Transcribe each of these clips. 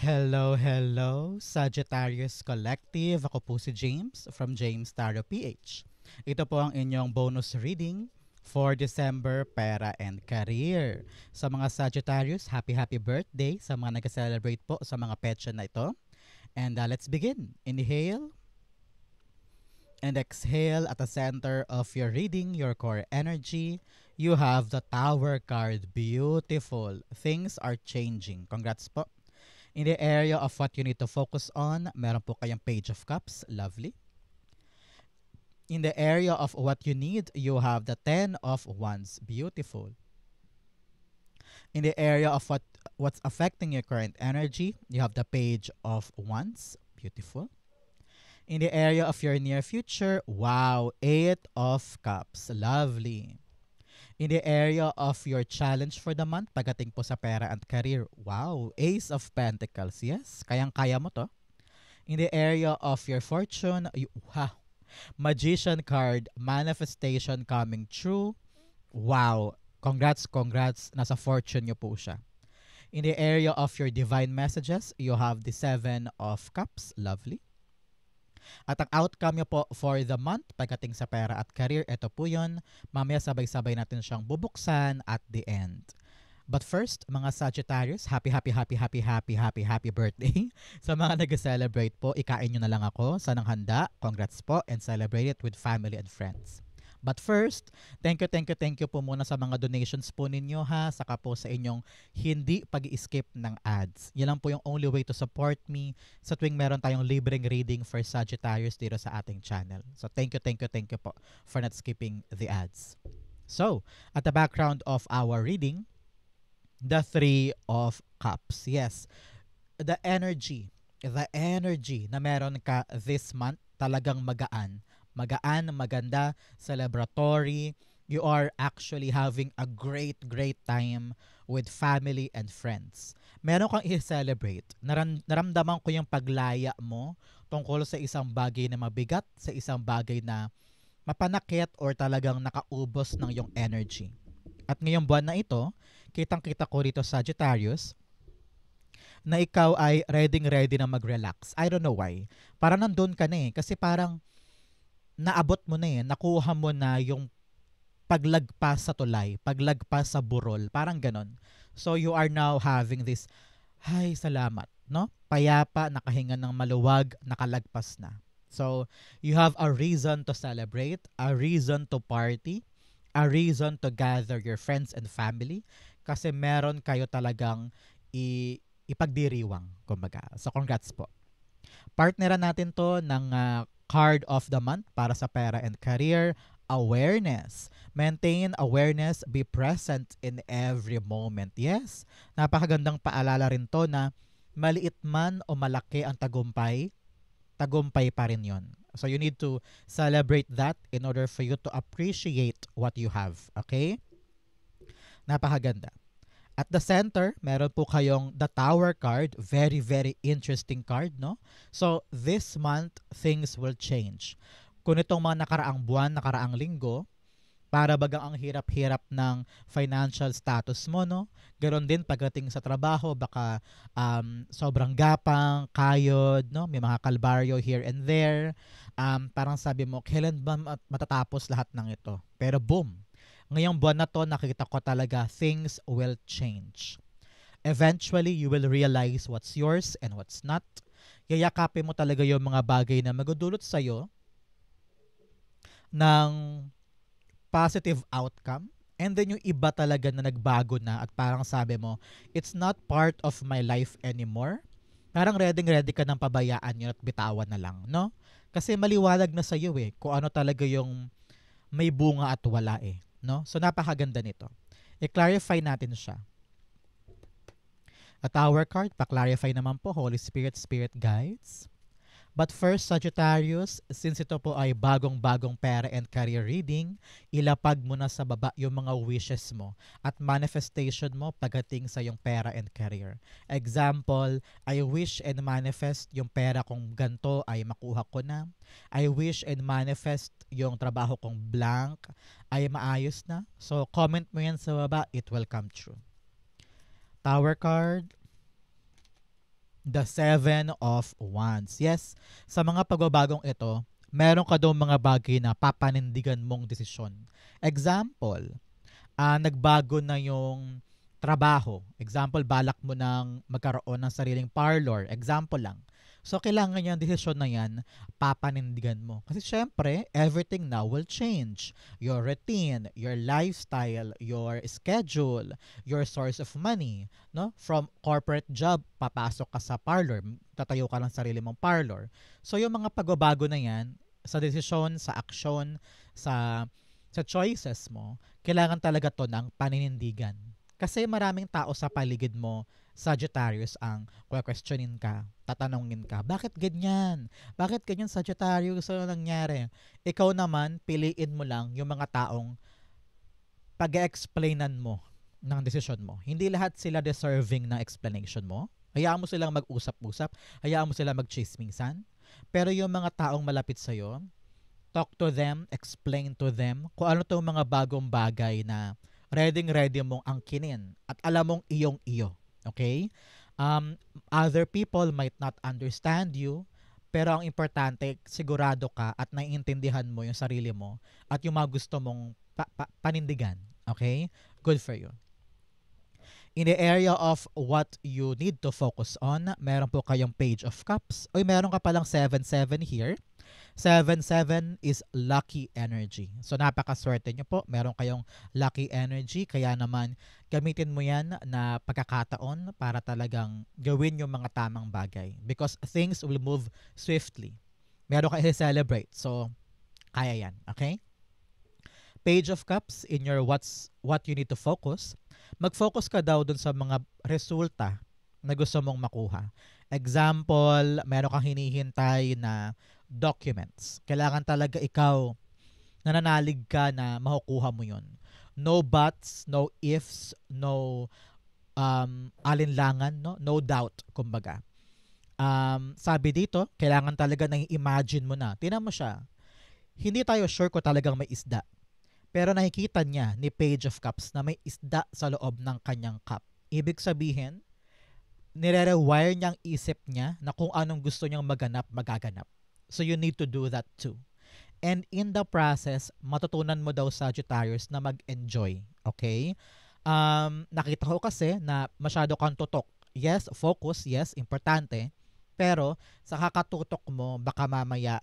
Hello, hello, Sagittarius Collective. Ako po si James from James Tarot PH. Ito po ang inyong bonus reading for December, Pera and Career. Sa mga Sagittarius, happy birthday. Sa mga nag-celebrate po sa mga petsa na ito. And let's begin. Inhale and exhale at the center of your reading, your core energy. You have the Tower card. Beautiful. Things are changing. Congrats po. In the area of what you need to focus on, meron po kayong Page of Cups. Lovely. In the area of what you need, you have the Ten of Wands. Beautiful. In the area of what's affecting your current energy, you have the Page of Wands. Beautiful. In the area of your near future, wow, Eight of Cups. Lovely. In the area of your challenge for the month, pagdating po sa pera and career, wow, Ace of Pentacles. Yes, kayang-kaya mo to. In the area of your fortune, wow, Magician card, manifestation coming true. Wow, congrats, nasa fortune nyo po siya. In the area of your divine messages, you have the Seven of Cups. Lovely. At ang outcome nyo po for the month pagdating sa pera at career, ito po yun. Mamaya sabay-sabay natin siyang bubuksan at the end. But first, mga Sagittarius, happy birthday. Sa mga nag-celebrate po, ikain nyo na lang ako. Sanang handa, congrats po, and celebrate it with family and friends. But first, thank you po muna sa mga donations po ninyo ha, saka po sa inyong hindi pag-skip ng ads. Yan lang po yung only way to support me sa tuwing meron tayong libreng reading for Sagittarius dito sa ating channel. So thank you po for not skipping the ads. So, at the background of our reading, the Three of Cups. Yes, the energy na meron ka this month talagang magaan, maganda, celebratory. You are actually having a great time with family and friends. Meron kang i-celebrate. Naramdaman ko yung paglaya mo tungkol sa isang bagay na mabigat, sa isang bagay na mapanakit or talagang nakaubos ng yung energy. At ngayong buwan na ito, kitang-kita ko rito Sagittarius, na ikaw ay ready na mag-relax. I don't know why. Parang nandun ka na eh. Kasi parang naabot mo na eh. Nakuha mo na yung paglagpas sa tulay, paglagpas sa burol. Parang ganon. So you are now having this, ay salamat, no? Payapa, nakahinga ng maluwag, nakalagpas na. So you have a reason to celebrate, a reason to party, a reason to gather your friends and family kasi meron kayo talagang ipagdiriwang, kumbaga. So congrats po. Partneran natin to ng card of the month para sa pera and career, awareness. Maintain awareness, be present in every moment. Yes, napakagandang paalala rin to na maliit man o malaki ang tagumpay, tagumpay pa rin yon. So you need to celebrate that in order for you to appreciate what you have. Okay? Napakaganda. At the center, meron po kayong the Tower card. Very interesting card, no? So, this month, things will change. Kung itong mga nakaraang buwan, nakaraang linggo, para bagang ang hirap-hirap ng financial status mo, no? Ganon din pagdating sa trabaho, baka sobrang gapang, kayod, no? May mga kalbaryo here and there. Parang sabi mo, kailan ba matatapos lahat ng ito? Pero boom, ngayong buwan na to, nakita ko talaga things will change. Eventually, you will realize what's yours and what's not. Yayakapin mo talaga yung mga bagay na magdudulot sa'yo ng positive outcome. And then yung iba talaga na nagbago na at parang sabi mo, it's not part of my life anymore. Parang ready ka ng pabayaan yun at bitawan na lang, no? Kasi maliwalag na sa'yo eh, kung ano talaga yung may bunga at wala eh. No? So napakaganda nito. I-clarify natin siya. A Tower card, pa-clarify naman po, Holy Spirit, Spirit Guides. But first, Sagittarius, since ito po ay bagong-bagong pera and career reading, ilapag mo na sa baba yung mga wishes mo at manifestation mo pagdating sa yung pera and career. Example, I wish and manifest yung pera kong ganto ay makuha ko na. I wish and manifest yung trabaho kong blank ay maayos na. So, comment mo yan sa baba, it will come true. Tower card, The Seven of Wands. Yes, sa mga pagbabagong ito, meron ka daw mga bagay na papanindigan mong desisyon. Example, nagbago na yung trabaho. Example, balak mo nang magkaroon ng sariling parlor. Example lang. So, kailangan yung desisyon na yan, papanindigan mo. Kasi syempre, everything now will change. Your routine, your lifestyle, your schedule, your source of money. No? From corporate job, papasok ka sa parlor. Tatayo ka ng sarili mong parlor. So, yung mga pagbabago na yan, sa desisyon, sa aksyon, sa choices mo, kailangan talaga to ng paninindigan. Kasi maraming tao sa paligid mo, Sagittarius, ang questionin ka, tatanungin ka, bakit ganyan? Bakit ganyan, Sagittarius? Ano nangyari? Ikaw naman, piliin mo lang yung mga taong pag-explainan mo ng desisyon mo. Hindi lahat sila deserving ng explanation mo. Hayaan mo silang mag-usap-usap, hayaan mo silang mag-chisminsan. Pero yung mga taong malapit sa'yo, talk to them, explain to them kung ano itong mga bagong bagay na ready mong angkinin at alam mong iyong-iyo. Okay? Other people might not understand you, pero ang importante, sigurado ka at naiintindihan mo yung sarili mo at yung mga gusto mong panindigan. Okay? Good for you. In the area of what you need to focus on, meron po kayong Page of Cups. Oy, meron ka palang 7-7 here. 7-7 is lucky energy. So napakaswerte nyo po. Meron kayong lucky energy. Kaya naman gamitin mo yan na pagkakataon para talagang gawin yung mga tamang bagay. Because things will move swiftly. Meron kayo celebrate. So kaya yan. Okay? Page of Cups in your what you need to focus. Mag-focus ka daw dun sa mga resulta na gusto mong makuha. Example, meron kang hinihintay na documents. Kailangan talaga ikaw nananalig ka na makukuha mo yun. No buts, no ifs, no alinlangan, no doubt, kumbaga. Sabi dito, kailangan talaga na i-imagine mo na. Tingnan mo siya. Hindi tayo sure kung talagang may isda. Pero nakikita niya ni Page of Cups na may isda sa loob ng kanyang cup. Ibig sabihin, nire-rewire niya ang isip niya na kung anong gusto niyang maganap, magaganap. So you need to do that too. And in the process, matutunan mo daw, Sagittarius, na mag-enjoy. Okay? Nakita ko kasi na masyado kang tutok. Yes, focus, yes, importante. Pero sa kakatutok mo, baka mamaya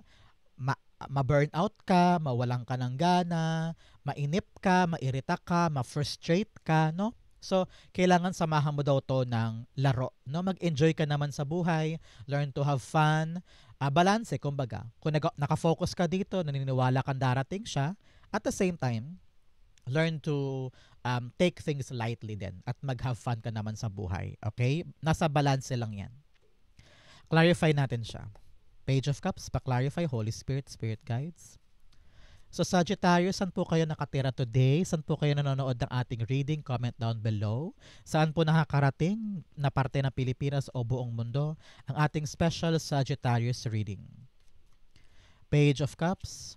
ma-burnout ka, mawalan ka ng gana, mainip ka, mairita ka, ma-frustrate ka, no? So, kailangan samahan mo daw to ng laro, no? Mag-enjoy ka naman sa buhay, learn to have fun, balance, kumbaga. Kung nakafocus ka dito, naniniwala kang darating siya, at the same time, learn to take things lightly din at mag-have fun ka naman sa buhay. Okay? Nasa balance lang yan. Clarify natin siya. Page of Cups, pa-clarify, Holy Spirit, Spirit Guides. So Sagittarius, saan po kayo nakatira today? Saan po kayo nanonood ng ating reading? Comment down below. Saan po nakakarating na parte ng Pilipinas o buong mundo ang ating special Sagittarius reading? Page of Cups.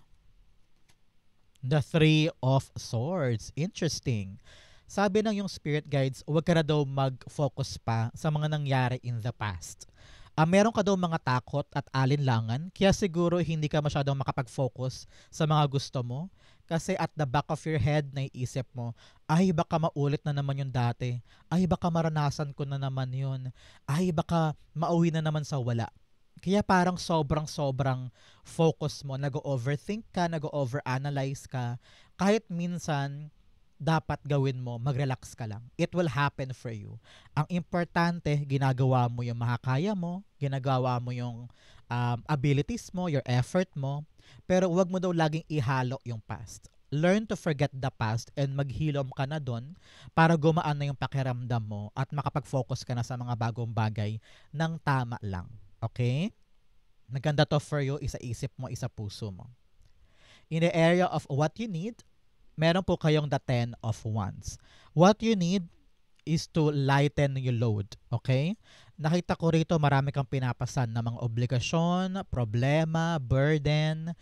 The Three of Swords. Interesting. Sabi ng yung Spirit Guides, huwag ka na daw mag-focus pa sa mga nangyari in the past. Meron ka daw mga takot at alinlangan, kaya siguro hindi ka masyadong makapag-focus sa mga gusto mo. Kasi at the back of your head, naiisip mo, ay baka maulit na naman yung dati. Ay baka maranasan ko na naman yun. Ay baka mauwi na naman sa wala. Kaya parang sobrang focus mo, nag-overthink ka, nag-overanalyze ka. Kahit minsan, dapat gawin mo, mag-relax ka lang. It will happen for you. Ang importante, ginagawa mo yung makakaya mo, ginagawa mo yung abilities mo, your effort mo, pero huwag mo daw laging ihalo yung past. Learn to forget the past and maghilom ka na doon para gumaan na yung pakiramdam mo at makapag-focus ka na sa mga bagong bagay ng tama lang. Okay? Naganda to for you, isa isip mo, isa puso mo. In the area of what you need, meron po kayong the 10 of Wands. What you need is to lighten your load. Okay? Nakita ko rito marami kang pinapasan na mga obligasyon, problema, burden,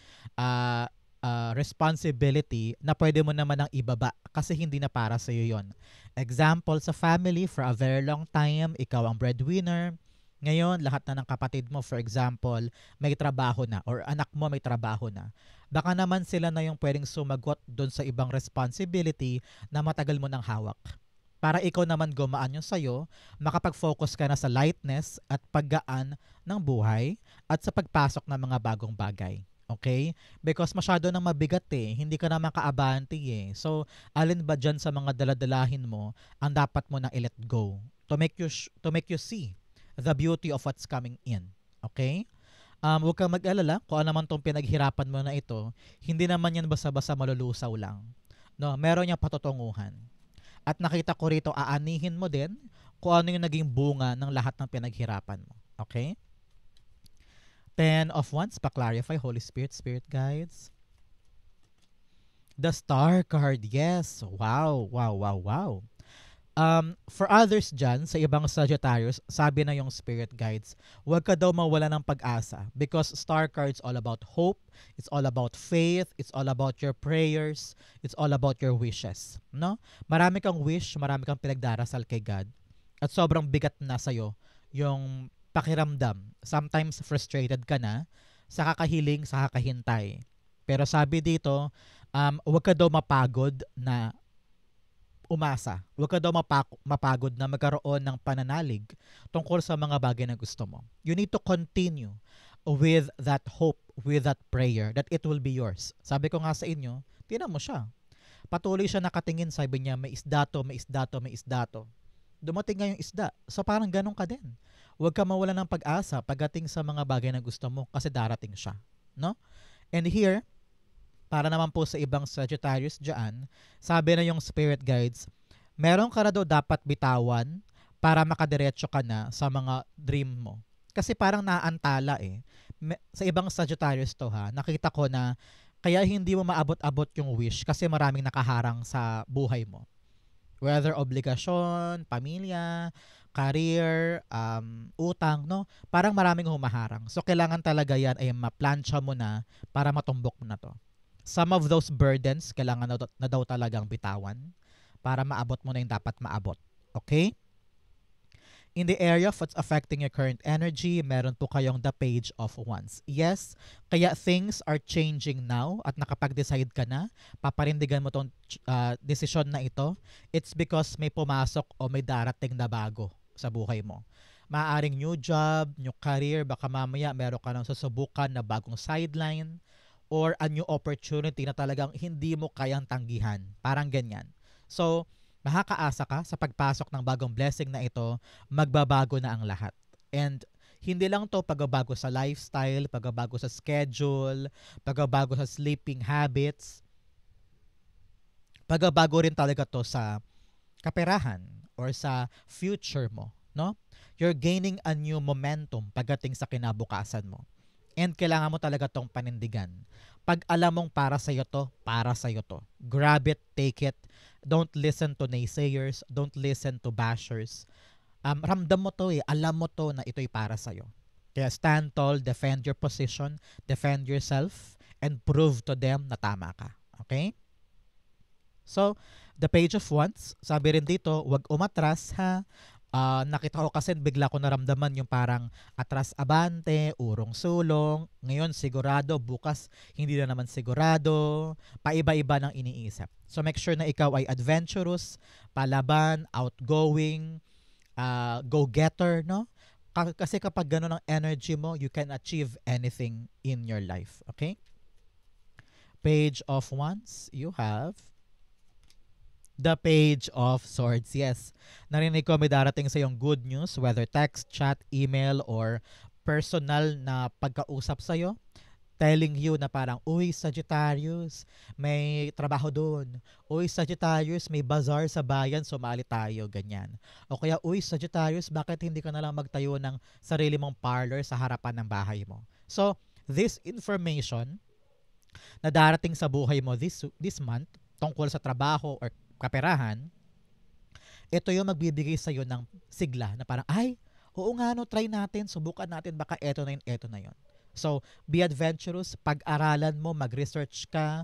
responsibility na pwede mo naman ang ibaba kasi hindi na para sa iyo yon. Example, sa family, for a very long time, ikaw ang breadwinner, Ngayon, lahat na ng kapatid mo, for example, may trabaho na or anak mo may trabaho na. Baka naman sila na yung pwedeng sumagot doon sa ibang responsibility na matagal mo nang hawak. Para ikaw naman gumaan yung sa'yo, makapag-focus ka na sa lightness at paggaan ng buhay at sa pagpasok ng mga bagong bagay. Okay? Because masyado nang mabigat eh. Hindi ka naman kaabante eh. So, alin ba dyan sa mga daladalahin mo ang dapat mo na i-let go to make you see the beauty of what's coming in. Okay? Huwag kang mag-alala kung ano naman tong pinaghirapan mo na ito, hindi naman yan basta-basta malulusaw lang. No, meron niyang patutunguhan. At nakita ko rito, aanihin mo din kung ano yung naging bunga ng lahat ng pinaghirapan mo. Okay? Ten of Wands, pa-clarify, Holy Spirit, Spirit Guides. The Star card, yes. Wow, wow, wow, wow. For others dyan, sa ibang Sagittarius, sabi na yung spirit guides, huwag ka daw mawala ng pag-asa because star cards all about hope, it's all about faith, it's all about your prayers, it's all about your wishes. No? Marami kang wish, marami kang pinagdarasal kay God at sobrang bigat na sa'yo yung pakiramdam. Sometimes frustrated ka na sa kakahiling, sa kakahintay. Pero sabi dito, huwag ka daw mapagod na umasa. Huwag ka daw mapagod na magkaroon ng pananalig tungkol sa mga bagay na gusto mo. You need to continue with that hope, with that prayer that it will be yours. Sabi ko nga sa inyo, tinan mo siya. Patuloy siya nakatingin, sabi niya, may isda to, may isda to, may isda to. Dumating nga yung isda. So parang ganun ka din. Huwag ka mawala ng pag-asa pagdating sa mga bagay na gusto mo kasi darating siya. No? And here, para naman po sa ibang Sagittarius dyan, sabi na yung spirit guides, meron ka na daw dapat bitawan para makadiretso ka na sa mga dream mo. Kasi parang naantala eh. Sa ibang Sagittarius to ha, nakita ko na kaya hindi mo maabot-abot yung wish kasi maraming nakaharang sa buhay mo. Whether obligasyon, pamilya, career, utang, no? Parang maraming humaharang. So, kailangan talaga yan ay maplansya mo na para matumbok mo na to. Some of those burdens, kailangan na daw talagang bitawan para maabot mo na yung dapat maabot. Okay? In the area of what's affecting your current energy, meron po kayong the Page of Wands. Yes, kaya things are changing now at nakapag-decide ka na, paparindigan mo tong desisyon na ito, it's because may pumasok o may darating na bago sa buhay mo. Maaaring new job, new career, baka mamaya meron ka nang susubukan na bagong sideline, or a new opportunity na talagang hindi mo kayang tanggihan. Parang ganyan. So, makakaasa ka sa pagpasok ng bagong blessing na ito, magbabago na ang lahat. And hindi lang to pagbabago sa lifestyle, pagbabago sa schedule, pagbabago sa sleeping habits, pagbabago rin talaga to sa kaperahan or sa future mo, no? You're gaining a new momentum pagdating sa kinabukasan mo. And kailangan mo talaga tong panindigan. Pag alam mong para sa'yo to, para sa'yo to. Grab it, take it. Don't listen to naysayers. Don't listen to bashers. Ramdam mo to eh. Alam mo to na ito'y para sa'yo. Kaya stand tall, defend your position, defend yourself, and prove to them na tama ka. Okay? So, the Page of Wands, sabi rin dito, wag umatras ha. Nakita ko kasi bigla ko naramdaman yung parang atras abante, urong sulong. Ngayon sigurado, bukas hindi na naman sigurado. Paiba-iba ng iniisip. So make sure na ikaw ay adventurous, palaban, outgoing, go-getter, no? Kasi kapag gano'n ang energy mo, you can achieve anything in your life. Okay? Page of Wands, you have the Page of Swords. Yes. Narinig ko may darating sa yung good news, whether text, chat, email, or personal na pagkausap sa'yo, telling you na parang, uy, Sagittarius, may trabaho doon. Uy, Sagittarius, may bazaar sa bayan, sumali tayo, ganyan. O kaya, uy, Sagittarius, bakit hindi ka nalang magtayo ng sarili mong parlor sa harapan ng bahay mo? So, this information na darating sa buhay mo this month, tungkol sa trabaho or kaperahan, ito yung magbibigay sa'yo ng sigla na parang, ay, oo nga no, try natin, subukan natin, baka eto na yun. So, be adventurous, pag-aralan mo, mag-research ka,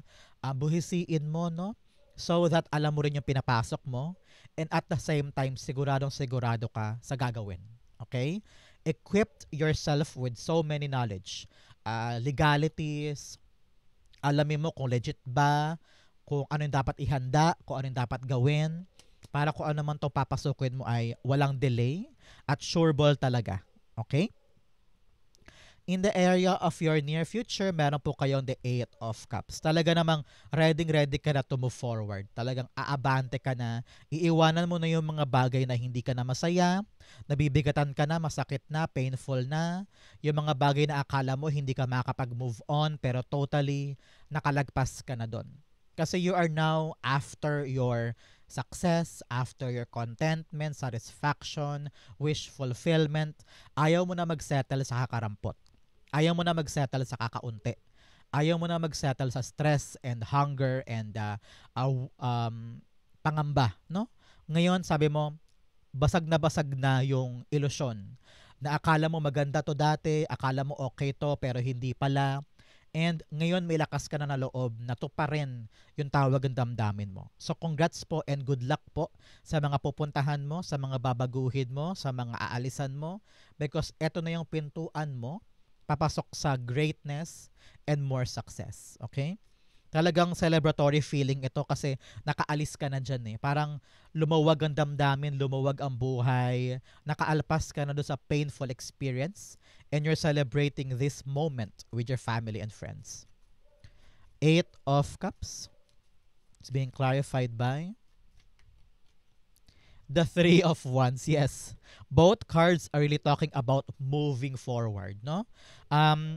buhisiin mo, no? So that alam mo rin yung pinapasok mo, and at the same time, siguradong sigurado ka sa gagawin. Okay? equipped yourself with so many knowledge, legalities, alamin mo kung legit ba, kung ano yung dapat ihanda, kung ano yung dapat gawin, para kung ano man to papasukin mo ay walang delay at sure ball talaga. Okay? In the area of your near future, meron po kayong the Eight of Cups. Talaga namang ready ka na to move forward. Talagang aabante ka na, iiwanan mo na yung mga bagay na hindi ka na masaya, nabibigatan ka na, masakit na, painful na, yung mga bagay na akala mo hindi ka makakapag-move on pero totally nakalagpas ka na doon. Kasi you are now after your success, after your contentment, satisfaction, wish fulfillment. Ayaw mo na mag-settle sa kakarampot. Ayaw mo na mag-settle sa kakaunti. Ayaw mo na mag-settle sa stress and hunger and pangamba, no? Ngayon, sabi mo, basag na yung ilusyon na akala mo maganda to dati, akala mo okay to pero hindi pala. And ngayon may lakas ka na na loob na to pa rin yung tawag ng damdamin mo. So congrats po and good luck po sa mga pupuntahan mo, sa mga babaguhin mo, sa mga aalisan mo because eto na yung pintuan mo papasok sa greatness and more success. Okay? Talagang celebratory feeling ito kasi nakaalis ka na dyan eh. Parang lumawag ang damdamin, lumawag ang buhay, nakaalpas ka na doon sa painful experience and you're celebrating this moment with your family and friends. Eight of Cups. It's being clarified by the Three of Wands. Yes. Both cards are really talking about moving forward, no?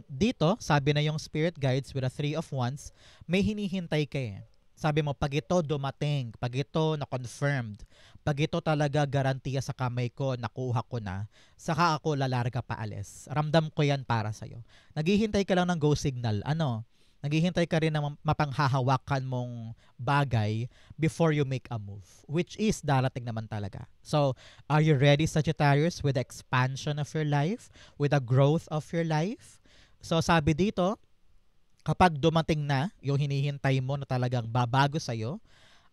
Dito, sabi na yung spirit guides with the Three of Wands, may hinihintay ka eh. Sabi mo, pag ito dumating, pag ito na-confirmed, pag ito talaga garantiya sa kamay ko, nakuha ko na, saka ako lalarga paalis. Ramdam ko yan para sa'yo. Naghihintay ka lang ng go signal. Ano? Naghihintay ka rin ng mapanghahawakan mong bagay before you make a move, which is darating naman talaga. So, are you ready, Sagittarius, with the expansion of your life, with the growth of your life? So, sabi dito, kapag dumating na yung hinihintay mo na talagang babago sa'yo,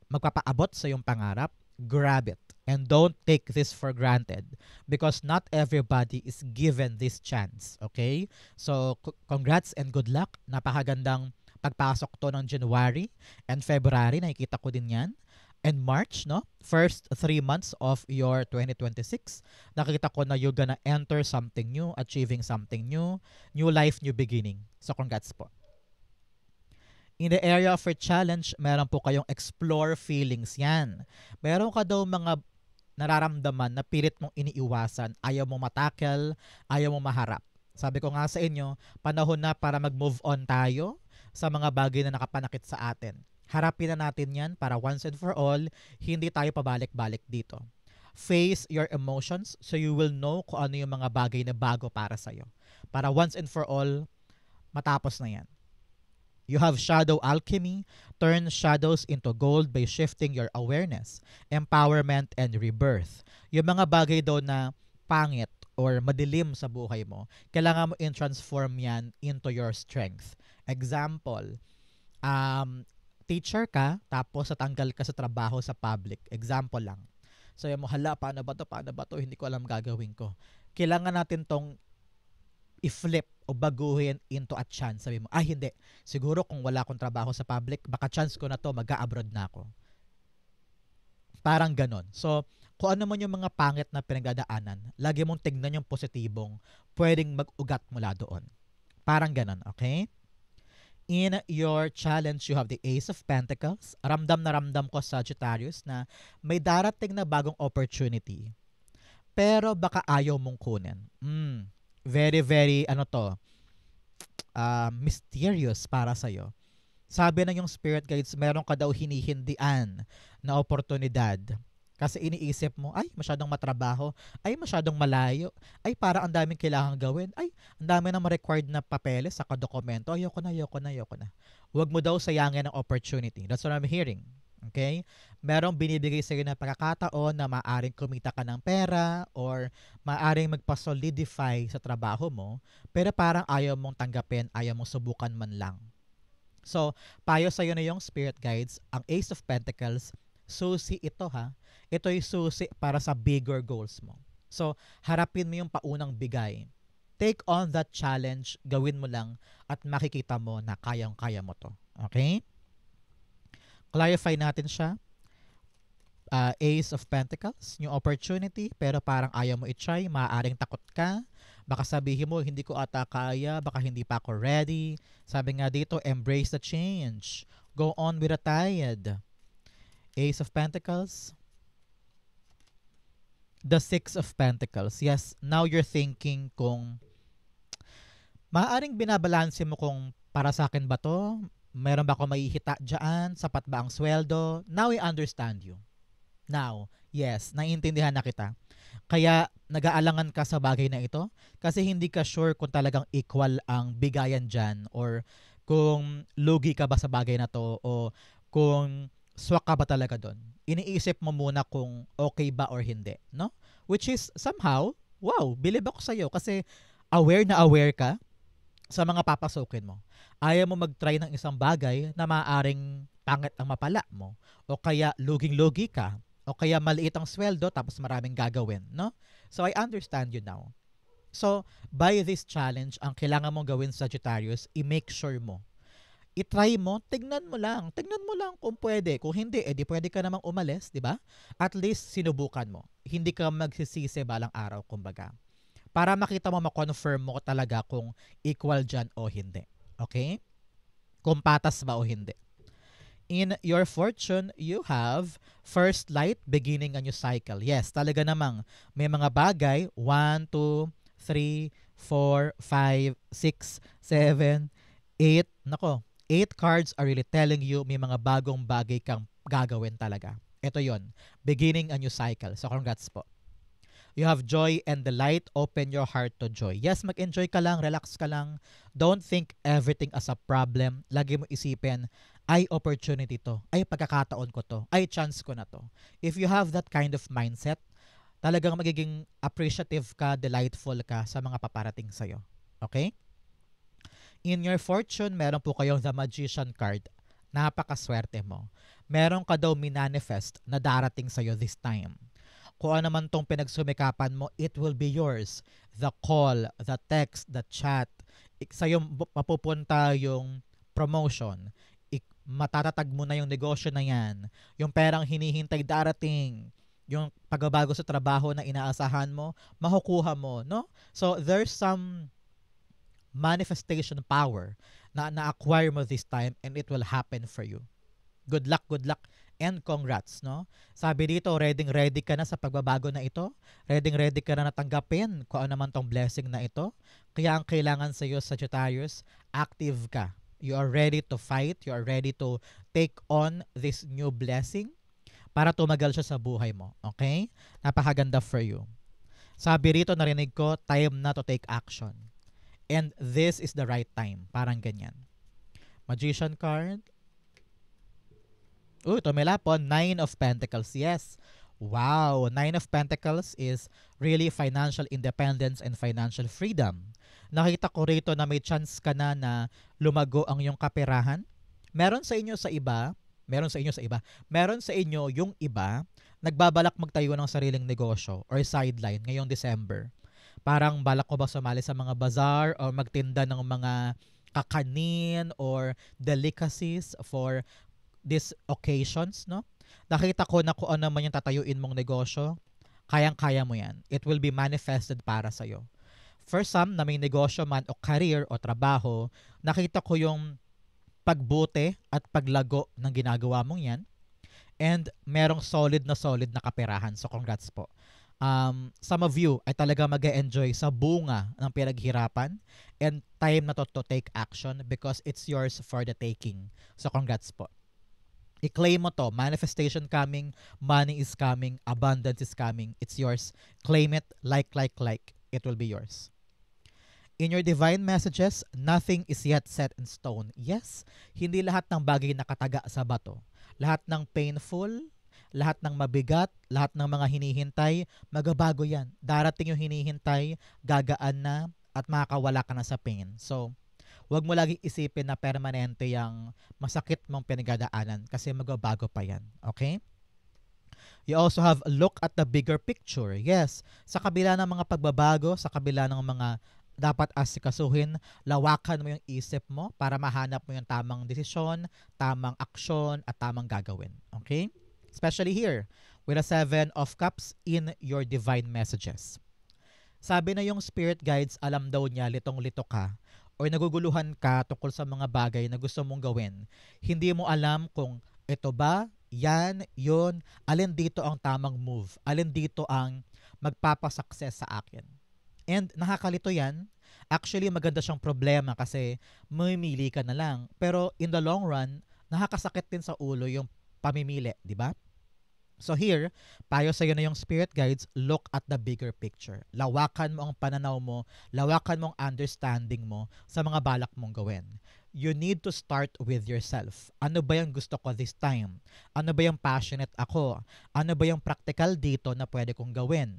magpapaabot sa yung pangarap, grab it. And don't take this for granted because not everybody is given this chance. Okay? So, congrats and good luck. Napakagandang pagpasok to ng January and February. Nakikita ko din yan. And March, no? First 3 months of your 2026. Nakikita ko na you're gonna enter something new, achieving something new, new life, new beginning. So, congrats po. In the area of your challenge, meron po kayong explore feelings yan. Meron ka daw mga nararamdaman na pilit mong iniiwasan, ayaw mong matackle, ayaw mong maharap. Sabi ko nga sa inyo, panahon na para mag-move on tayo sa mga bagay na nakapanakit sa atin. Harapin na natin yan para once and for all, hindi tayo pabalik-balik dito. Face your emotions so you will know kung ano yung mga bagay na bago para sa'yo. Para once and for all, matapos na yan. You have shadow alchemy, turn shadows into gold by shifting your awareness, empowerment, and rebirth. Yung mga bagay daw na pangit or madilim sa buhay mo, kailangan mo in-transform yan into your strength. Example, teacher ka, tapos natanggal ka sa trabaho sa public. Example lang. So yung mo, hala, paano ba to? Hindi ko alam gagawin ko. Kailangan natin tong i-flip o baguhin into a chance. Sabi mo, hindi. Siguro kung wala akong trabaho sa public, baka chance ko na to, mag-a-abroad na ako. Parang ganon. So, kung ano man yung mga pangit na pinagdadaanan, lagi mong tignan yung positibong pwedeng mag-ugat mula doon. Parang ganon, okay? In your challenge, you have the Ace of Pentacles. Ramdam na ramdam ko, Sagittarius, na may darating na bagong opportunity. Pero baka ayaw mong kunin. Very, very, mysterious para sa'yo. Sabi na yung spirit guides, meron ka daw hinihindian na oportunidad. Kasi iniisip mo, ay, masyadong matrabaho. Ay, masyadong malayo. Ay, para ang daming kailangan gawin. Ay, ang dami na ma-required na papeles, saka dokumento. Ayoko na. Huwag mo daw sayangin ang opportunity. That's what I'm hearing. Okay? Merong binibigay sa'yo na pagkakataon na maaring kumita ka ng pera or maaring magpa-solidify sa trabaho mo, pero parang ayaw mong tanggapin, ayaw mong subukan man lang. So, payo sa'yo na yung spirit guides, ang Ace of Pentacles, susi ito ha. Ito yung susi para sa bigger goals mo. So, harapin mo yung paunang bigay. Take on that challenge, gawin mo lang at makikita mo na kayang-kaya mo to. Okay? Clarify natin siya. Ace of Pentacles, new opportunity, pero parang ayaw mo i-try, maaaring takot ka. Baka sabihin mo, hindi ko ata kaya, baka hindi pa ako ready. Sabi nga dito, embrace the change. Go on with the tide. Ace of Pentacles. The Six of Pentacles. Yes, now you're thinking kung maaaring binabalanse mo kung para sa akin ba to? Meron ba ako maihita dyan? Sapat ba ang sweldo? Now I understand you. Now, yes, naiintindihan na kita. Kaya nag-aalangan ka sa bagay na ito kasi hindi ka sure kung talagang equal ang bigayan dyan or kung lugi ka ba sa bagay na to o kung swak ka ba talaga doon. Iniisip mo muna kung okay ba or hindi, no? Which is somehow, wow, believe ako sa'yo kasi aware ka sa mga papasukin mo. Ayaw mo mag-try ng isang bagay na maaaring pangit ang mapala mo o kaya luging-lugi ka o kaya maliit ang sweldo tapos maraming gagawin, no? So I understand you now. So, by this challenge, ang kailangan mong gawin, Sagittarius, i-make sure mo. I-try mo, tignan mo lang. Tignan mo lang kung pwede. Kung hindi, edi pwede ka namang umalis, di ba? At least sinubukan mo. Hindi ka magsisisi balang araw, kumbaga. Para makita mo, ma-confirm mo talaga kung equal dyan o hindi. Okay? Kung patas ba o hindi. In your fortune, you have first light, beginning a new cycle. Yes, talaga namang may mga bagay, 1, 2, 3, 4, 5, 6, 7, 8. Nako, 8 cards are really telling you may mga bagong bagay kang gagawin talaga. Ito yon, beginning a new cycle. So congrats po. You have joy and delight. Open your heart to joy. Yes, mag-enjoy ka lang, relax ka lang. Don't think everything as a problem. Lagi mo isipin, ay opportunity to, ay pagkakataon ko to, ay chance ko na to. If you have that kind of mindset, talagang magiging appreciative ka, delightful ka sa mga paparating sa'yo. Okay? In your fortune, meron po kayong The Magician card. Napakaswerte mo. Meron ka daw minanifest na darating sa'yo this time. Kung ano man tong pinagsumikapan mo, it will be yours. The call, the text, the chat, sa'yo mapupunta yung promotion. Matatatag mo na yung negosyo na yan. Yung perang hinihintay darating. Yung pagbabago sa trabaho na inaasahan mo, makukuha mo, no? So, there's some manifestation power na na-acquire mo this time and it will happen for you. Good luck, and congrats, no? Sabi dito, ready ka na sa pagbabago na ito. Ready ka na natanggapin kung ano man tong blessing na ito. Kaya ang kailangan sa iyo, Sagittarius, active ka. You are ready to fight. You are ready to take on this new blessing para tumagal siya sa buhay mo. Okay? Napakaganda for you. Sabi rito, narinig ko, time na to take action. And this is the right time. Parang ganyan. Magician card. Tumila po. 9 of Pentacles. Yes. Wow. 9 of Pentacles is really financial independence and financial freedom. Nakita ko rito na may chance ka na lumago ang iyong kaperahan. Meron sa inyo yung iba, nagbabalak magtayo ng sariling negosyo or sideline ngayong December. Parang balak ko ba sumali sa mga bazaar or magtinda ng mga kakanin or delicacies for these occasions, no? Nakita ko na kung ano man yung tatayuin mong negosyo, kayang-kaya mo yan. It will be manifested para sa'yo. For some na may negosyo man o career o trabaho, nakita ko yung pagbuti at paglago ng ginagawa mong yan. And merong solid na kaperahan. So congrats po. Some of you ay talaga mag-enjoy sa bunga ng pinaghirapan and time na to take action because it's yours for the taking. So congrats po. I-claim mo to. Manifestation coming, money is coming, abundance is coming. It's yours. Claim it, like. It will be yours. In your divine messages, nothing is yet set in stone. Yes, hindi lahat ng bagay nakataga sa bato. Lahat ng painful, lahat ng mabigat, lahat ng mga hinihintay, magabago yan. Darating yung hinihintay, gagaan na, at makakawala ka na sa pain. So, wag mo lagi isipin na permanente yung masakit mong pinagdadaanan kasi magbabago pa yan. Okay? You also have look at the bigger picture. Yes, sa kabila ng mga pagbabago, sa kabila ng mga dapat asikasuhin, lawakan mo yung isip mo para mahanap mo yung tamang desisyon, tamang aksyon, at tamang gagawin. Okay? Especially here, with a 7 of Cups in your divine messages. Sabi na yung spirit guides, alam daw niya litong-lito ka or naguguluhan ka tungkol sa mga bagay na gusto mong gawin. Hindi mo alam kung ito ba, yan, yun, alin dito ang tamang move, alin dito ang magpapasuccess sa akin. And nakakalito yan. Actually, maganda siyang problema kasi mamimili ka na lang. Pero in the long run, nakakasakit din sa ulo yung pamimili, di ba? So here, payo sa'yo na yung spirit guides, look at the bigger picture. Lawakan mo ang pananaw mo, lawakan mo ang understanding mo sa mga balak mong gawin. You need to start with yourself. Ano ba yung gusto ko this time? Ano ba yung passionate ako? Ano ba yung practical dito na pwede kong gawin?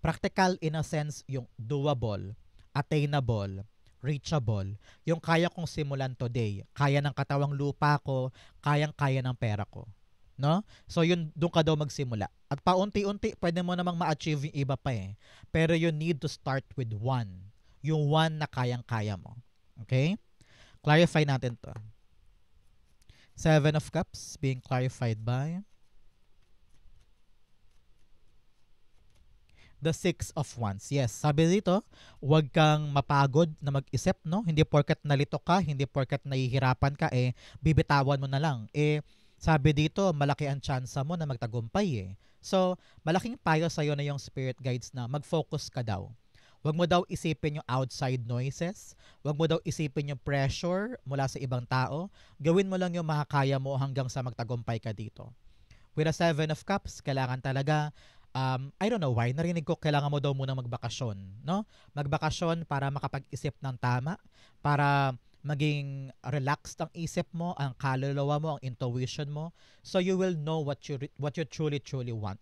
Practical in a sense, yung doable, attainable, reachable, yung kaya kong simulan today, kaya ng katawang lupa ko, kayang-kaya ng pera ko. No? So yun, doon ka daw magsimula. At paunti-unti, pwede mo namang ma-achieve yung iba pa eh. Pero you need to start with one. Yung one na kayang-kaya mo. Okay? Clarify natin to. 7 of Cups being clarified by the 6 of Wands. Yes, sabi dito, huwag kang mapagod na mag-isip, no? Hindi porket nalito ka, hindi porket nahihirapan ka, bibitawan mo na lang. Sabi dito, malaki ang tsansa mo na magtagumpay eh. So, malaking payo sa'yo na yung spirit guides na mag-focus ka daw. Huwag mo daw isipin yung outside noises. Huwag mo daw isipin yung pressure mula sa ibang tao. Gawin mo lang yung makakaya mo hanggang sa magtagumpay ka dito. With a 7 of Cups, kailangan talaga, I don't know why, narinig ko kailangan mo daw muna magbakasyon. No? Magbakasyon para makapag-isip ng tama, para maging relaxed ang isip mo, ang kaluluwa mo, ang intuition mo, so you will know what you truly want.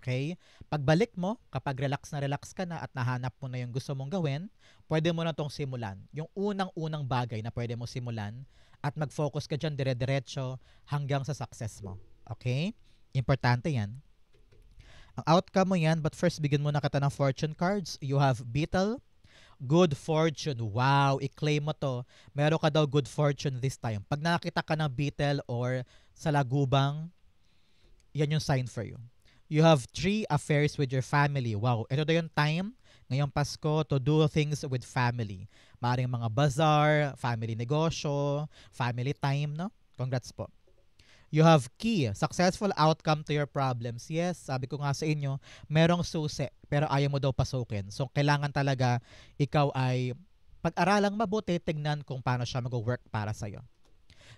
Okay? Pagbalik mo, kapag relax ka na at nahanap mo na yung gusto mong gawin, pwede mo na tong simulan. Yung unang-unang bagay na pwede mo simulan at mag-focus ka dyan dire-diretso hanggang sa success mo. Okay? Importante yan. Ang outcome mo yan, but first bigyan mo na kita ng fortune cards. You have Beetle, good fortune. Wow, i-claim mo to. Meron ka daw good fortune this time. Pag nakakita ka ng beetle or sa lagubang, yan yung sign for you. You have 3 affairs with your family. Wow, ito daw yung time ngayong Pasko to do things with family. Maaaring mga bazaar, family negosyo, family time, no? Congrats po. You have key, successful outcome to your problems. Yes, sabi ko nga sa inyo, merong susi, pero ayaw mo daw pasukin. So, kailangan talaga ikaw ay pag-aralang mabuti, tignan kung paano siya mag-work para sa'yo.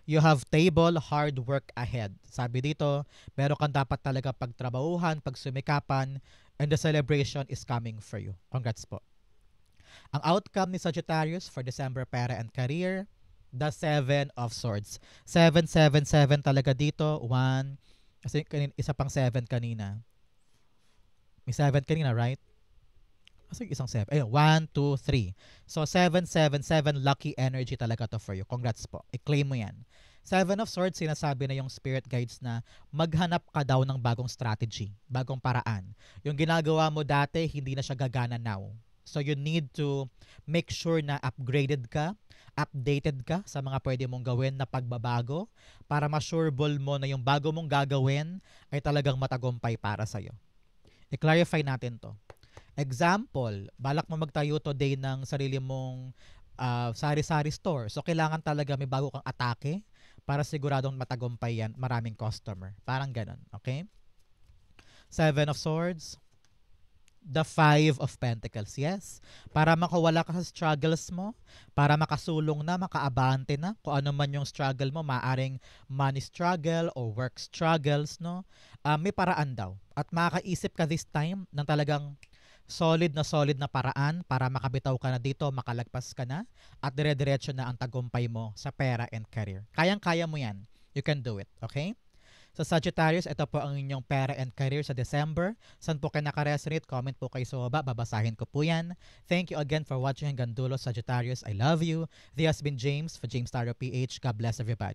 You have table, hard work ahead. Sabi dito, meron kang dapat talaga pagtrabahuhan, pagsumikapan, and the celebration is coming for you. Congrats po. Ang outcome ni Sagittarius for December pera and career, the 7 of Swords. 7 talaga dito. 1, kasi isa pang 7 kanina. May 7 kanina, right? Kasi isang 7. Ayun, 1, 2, 3. So, 7 lucky energy talaga to for you. Congrats po. I-claim mo yan. 7 of Swords, sinasabi na yung spirit guides na maghanap ka daw ng bagong strategy, bagong paraan. Yung ginagawa mo dati, hindi na siya gagana now. So, you need to make sure na upgraded ka, updated ka sa mga pwede mong gawin na pagbabago para ma-sureball mo na yung bago mong gagawin ay talagang matagumpay para sa'yo. I-clarify natin to. Example, balak mo magtayo today ng sarili mong sari-sari store. So, kailangan talaga may bago kang atake para siguradong matagumpay yan, maraming customer. Parang ganun, okay? 7 of Swords, the 5 of Pentacles, yes. Para makawala ka sa struggles mo, para makasulong na, makaabante na, kung ano man yung struggle mo, maaring money struggle or work struggles, no? May paraan daw. At makakaisip ka this time ng talagang solid na paraan para makabitaw ka na dito, makalagpas ka na, at dire-diretso na ang tagumpay mo sa pera and career. Kayang-kaya mo yan. You can do it, okay? Sa Sagittarius, ito po ang inyong pera and career sa December. Saan po kayo nakaresonate? Comment po kayo sa baba. Babasahin ko po yan. Thank you again for watching hanggang dulo, Sagittarius. I love you. This has been James for James Tarot PH. God bless everybody.